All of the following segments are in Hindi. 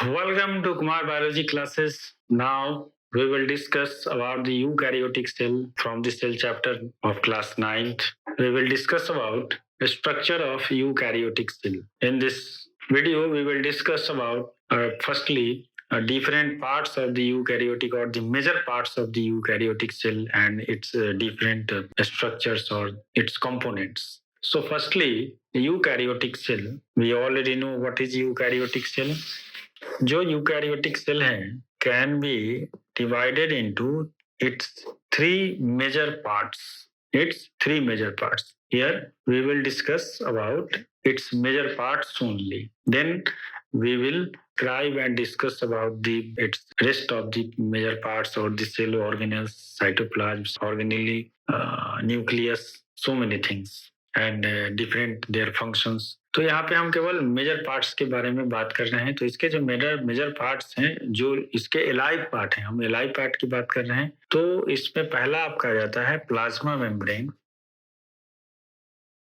Welcome to Kumar Biology classes. Now we will discuss about the eukaryotic cell from the cell chapter of class 9th. We will discuss about the structure of eukaryotic cell. In this video, we will discuss about firstly different parts of the eukaryotic or the major parts of the eukaryotic cell and its different structures or its components. So firstly, eukaryotic cell. We already know what is eukaryotic cell. जो यूकैरियोटिक सेल है can be divided into its three major parts. Here we will discuss about its major parts only. Then we will describe and discuss about its rest of the major parts or the cell organelles, cytoplasm, organelle, nucleus, so many things and different their functions. तो यहाँ पे हम केवल मेजर पार्ट्स के बारे में बात कर रहे हैं. तो इसके जो मेजर पार्ट्स हैं, जो इसके एलाइव पार्ट हैं, हम एलाइव पार्ट की बात कर रहे हैं. तो इसमें पहला आपका आ जाता है प्लाज्मा मेम्ब्रेन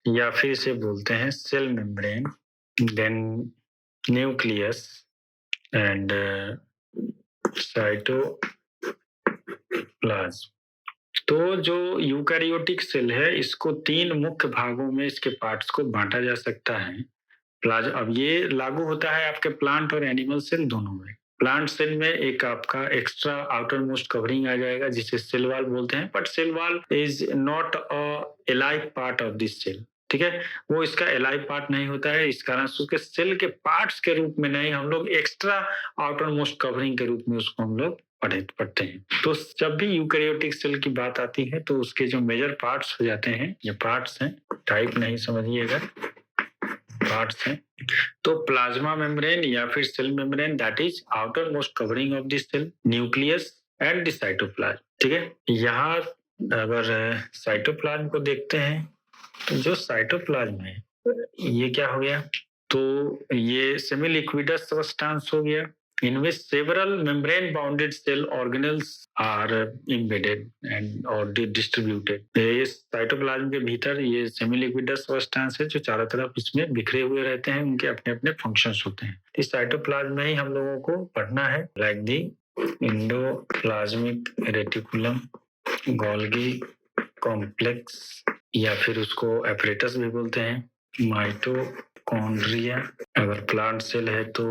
या फिर इसे बोलते हैं cell membrane, then nucleus and cytoplasm. तो जो यूकैरियोटिक सेल है इसको तीन मुख्य भागों में इसके पार्ट्स को बांटा जा सकता है. अब ये लागू होता है आपके प्लांट और एनिमल सेल दोनों में. प्लांट सेल में एक आपका एक्स्ट्रा आउटर मोस्ट कवरिंग आ जाएगा जिसे सेल वॉल बोलते हैं, but cell wall is not a alive part of this cell. ठीक है, वो इसका एलाइव पार्ट नहीं होता है. इस कारण से उसके सेल के पार्ट्स के रूप में नहीं, हम लोग एक्स्ट्रा आउटर मोस्ट कवरिंग के रूप में उसको हम लोग पढ़ते हैं. तो जब भी यूकैरियोटिक सेल की बात आती है तो उसके जो मेजर पार्ट्स हो जाते हैं, ये पार्ट्स हैं, टाइप नहीं समझिएगा, पार्ट्स हैं. तो प्लाज्मा मेम्ब्रेन या फिर cell membrane, that is outer most covering of this cell, nucleus and the cytoplasm. ठीक है, यहाँ अगर साइटोप्लाज्म को देखते हैं तो जो साइटोप्लाज्म है ये क्या हो गया, तो ये सेमी लिक्विडस सब्सटेंस हो गया in which several membrane bounded cell organelles are embedded and or distributed. ये साइटोप्लाज्म के भीतर ये सेमी लिक्विडस सब्सटेंस है जो चारों तरफ इसमें बिखरे हुए रहते हैं, उनके अपने अपने फंक्शंस होते हैं. इस साइटोप्लाज्म में ही हम लोगों को पढ़ना है, like the endoplasmic reticulum, Golgi complex या फिर उसको एपरेटस भी बोलते हैं, माइटोकॉन्ड्रिया. अगर प्लांट सेल है तो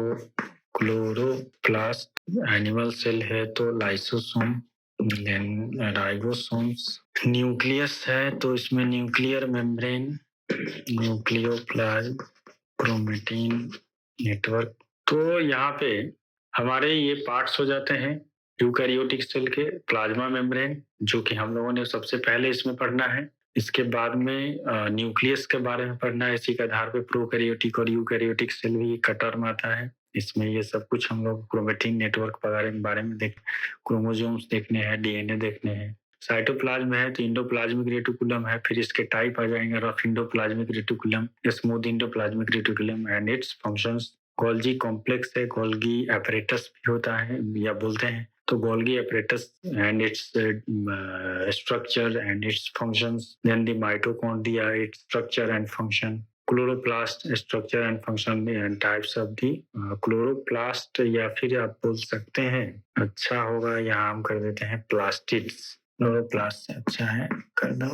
क्लोरोप्लास्ट, एनिमल सेल है तो लाइसोसोम, देन राइबोसोम्स. न्यूक्लियस है तो इसमें nuclear membrane, nucleoplasm, chromatin network. तो यहाँ पे हमारे ये पार्ट्स हो जाते हैं यूकैरियोटिक सेल के. प्लाज्मा मेम्ब्रेन जो कि हम लोगों ने सबसे पहले इसमें पढ़ना है, इसके बाद में न्यूक्लियस के बारे में पढ़ना है. इसी के आधार पे प्रोकैरियोटिक और यूकैरियोटिक सेल भी एक टर्म आता है. इसमें ये सब कुछ हम लोग क्रोमेटिन नेटवर्क वगैरह के बारे में क्रोमोसोम्स देखने हैं, डीएनए देखने हैं. साइटोप्लाज्म है तो इंडोप्लाज्मिक रेटिकुलम है, फिर इसके टाइप आ जाएंगे rough endoplasmic reticulum, smooth endoplasmic reticulum and its functions. Golgi complex है, गोल्गी एपरेटस भी होता है या बोलते हैं. तो Golgi apparatus and its structure and its functions, then the mitochondria, its structure and function, chloroplast structure and function and types of the chloroplast, या फिर आप बोल सकते हैं, अच्छा होगा यहाँ हम कर देते हैं प्लास्टिड्स. क्लोरोप्लास्ट अच्छा है, कर दो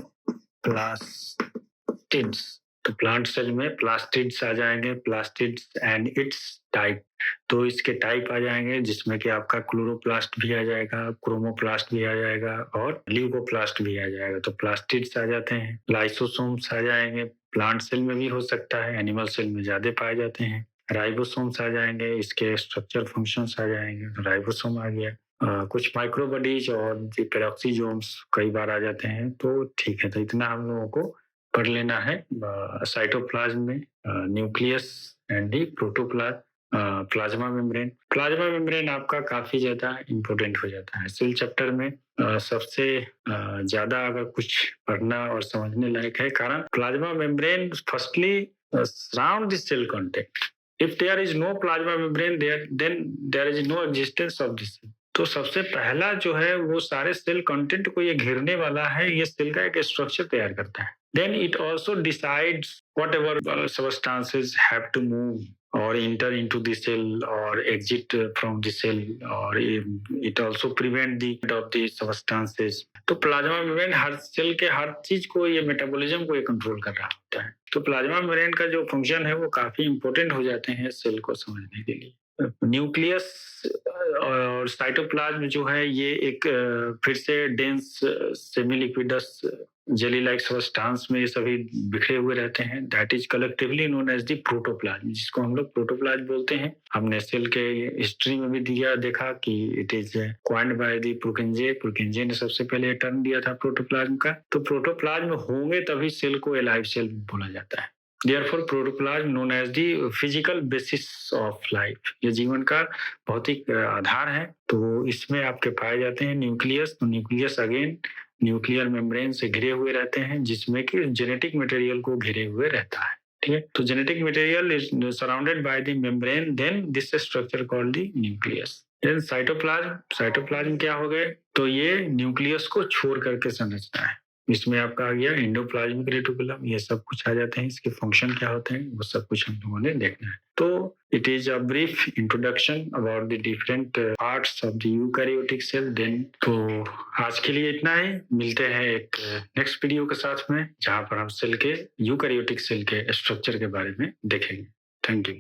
प्लास्टिड्स. तो प्लांट सेल में प्लास्टिड्स आ जाएंगे, प्लास्टिड्स एंड इट्स टाइप. तो इसके टाइप आ जाएंगे जिसमें कि आपका क्लोरोप्लास्ट भी आ जाएगा, क्रोमोप्लास्ट भी आ जाएगा और ल्यूकोप्लास्ट भी आ जाएगा. तो प्लास्टिड्स आ जाते हैं. लाइसोसोम्स आ जाएंगे, प्लांट सेल में भी हो सकता है, एनिमल सेल में ज्यादा पाए जाते हैं. राइबोसोम्स आ जाएंगे, इसके स्ट्रक्चर फंक्शंस आ जाएंगे. तो राइबोसोम आ गया. कुछ माइक्रोबडीज और पेरोक्सीजोम्स कई बार आ जाते हैं. तो ठीक है, तो इतना हम लोगों को पढ़ लेना है. साइटोप्लाज्म में nucleus and the protoplasm, plasma membrane. Plasma membrane आपका काफी ज्यादा इम्पोर्टेंट हो जाता है सेल चैप्टर में. सबसे ज्यादा अगर कुछ पढ़ना और समझने लायक है, कारण plasma membrane firstly surround the cell content. If there is no plasma membrane then there is no existence of this cell. तो सबसे पहला जो है वो सारे सेल कंटेंट को ये घेरने वाला है, ये सेल का एक स्ट्रक्चर तैयार करता है. Then it also decides whatever substances have to move or enter into the cell or exit from the cell, or it also prevent the of the substances. तो प्लाज्मा मेम्ब्रेन हर सेल के हर चीज को, ये मेटाबॉलिज्म को ये कंट्रोल कर रहा होता है। तो प्लाज्मा मेम्ब्रेन का जो फंक्शन है वो काफी इंपॉर्टेंट हो जाते हैं सेल को समझने के लिए। न्यूक्लियस और साइटोप्लाज्म जो है ये एक फिर से dense semi liquidous jelly like substance में ये सभी बिखरे हुए रहते हैं। That is collectively known as the protoplasm, जिसको हम लोग प्रोटोप्लाज्म बोलते हैं। हमने सेल के हिस्ट्री में भी देखा कि it is coined by the Purkinje ने सबसे पहले टर्म दिया था प्रोटोप्लाज्म का। तो प्रोटोप्लाज्म होंगे तभी सेल को एलाइव सेल बोला जाता है। Therefore, protoplasm known as the physical basis of life, ये जीवन का भौतिक आधार है। तो इसमें आपके पाए जाते हैं न्यूक्लियस। तो न्यूक्लियस अगेन न्यूक्लियर मेम्ब्रेन से घिरे हुए रहते हैं, जिसमें कि जेनेटिक मटेरियल को घिरे हुए रहता है। ठीक है, तो genetic material is surrounded by the membrane, then this structure called the nucleus. Then cytoplasm क्या हो गए? तो ये न्यूक्लियस को छोड़ करके संरचना है। इसमें आपका आ गया एंडोप्लाज्मिक रेटिकुलम, ये सब कुछ आ जाते हैं। इसके फंक्शन क्या होते हैं वो सब कुछ हम लोगों ने देखना है। तो it is a brief introduction about the different parts of the eukaryotic cell. Then तो आज के लिए इतना ही, मिलते हैं एक नेक्स्ट वीडियो के साथ में, जहां पर हम सेल के यूकैरियोटिक सेल के स्ट्रक्चर के बारे में देखेंगे। Thank you.